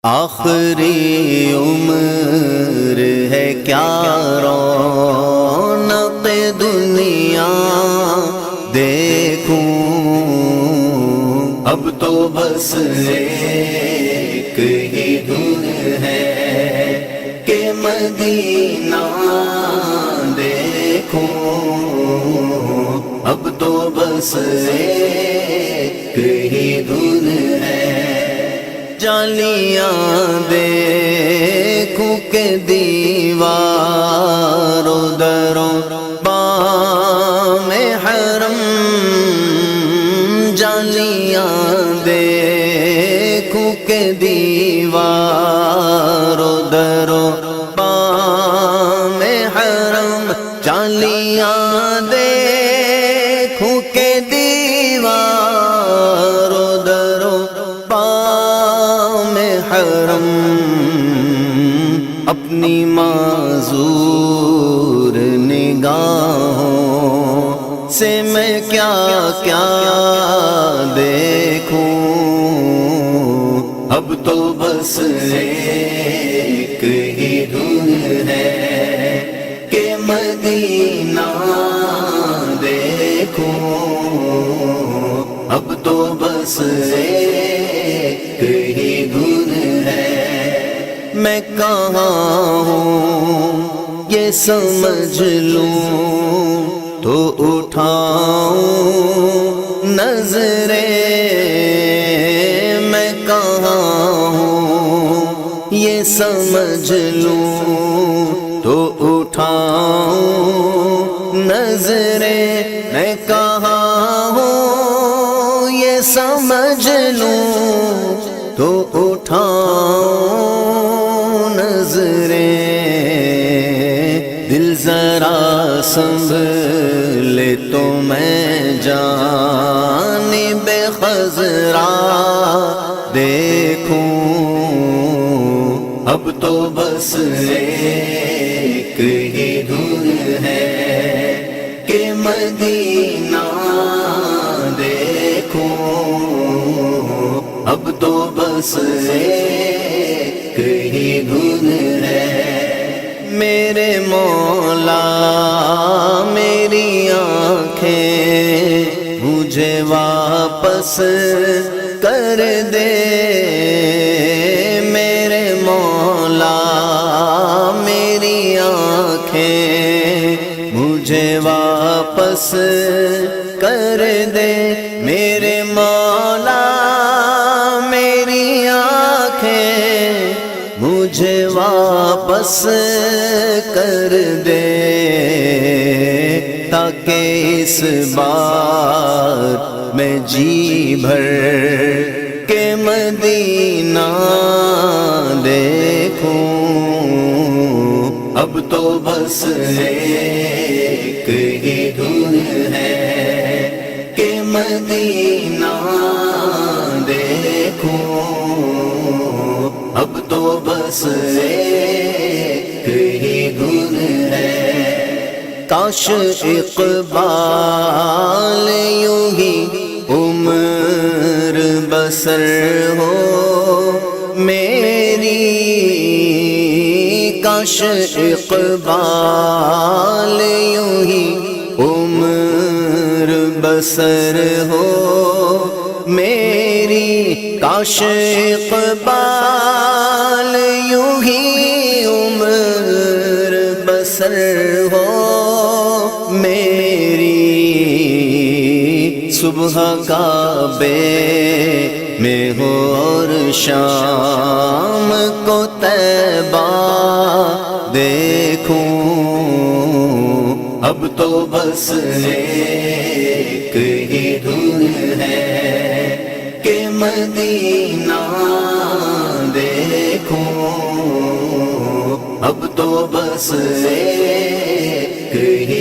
آخری عمر ہے کیا رونق دنیا دیکھوں، اب تو بس ایک ہی دھن ہے کہ مدینہ دیکھوں، اب تو بس ایک ہی دھن ہے، جالیاں دیکھوں کہ دیواروں دروں بام حرم، جالیاں دیکھوں کہ دیواروں دروں بام حرم، جالیاں دیکھوں کہ دیواروں دروں حرم، اپنی معذور نگاہوں سے میں کیا کیا دیکھوں، اب تو بس ایک ہی دھن ہے کہ مدینہ دیکھوں، اب تو بس ایک ہی دھن ہے، میں کہاں ہوں یہ سمجھ لوں تو اٹھاؤں نظریں، میں کہاں ہوں یہ سمجھ لوں تو اٹھاؤں نظریں، میں کہاں ہوں یہ سمجھ لوں تو اٹھاؤں نظریں، دل ذرا سنبھلے تو میں جانب خضرا دیکھوں، اب تو بس ایک ہی دھن ہے کہ مدینہ دیکھوں، اب تو بس ایک ہی دھن ہے، میرے مولا میری آنکھیں مجھے واپس کر دے، میرے مولا میری آنکھیں مجھے واپس کر دے، میرے مولا میری آنکھیں مجھے واپس کر دے، تاکہ اس بار میں جی بھر کے مدینہ دیکھوں، اب تو بس ایک ہی دھن ہے کہ مدینہ دیکھوں، اب تو بس ایک ہی دھن ہے، کاش اقبال یوں ہی عمر بسر ہو میری، کاش اقبال یوں ہی عمر بسر ہو میری، کاش اقبال یوں ہی عمر بسر ہو میری، صبح کعبے میں ہو اور شام کو طیبہ دیکھوں، اب تو بس ایک ہی دھن ہے کہ مدینہ دیکھوں، اب تو بس ایک ہی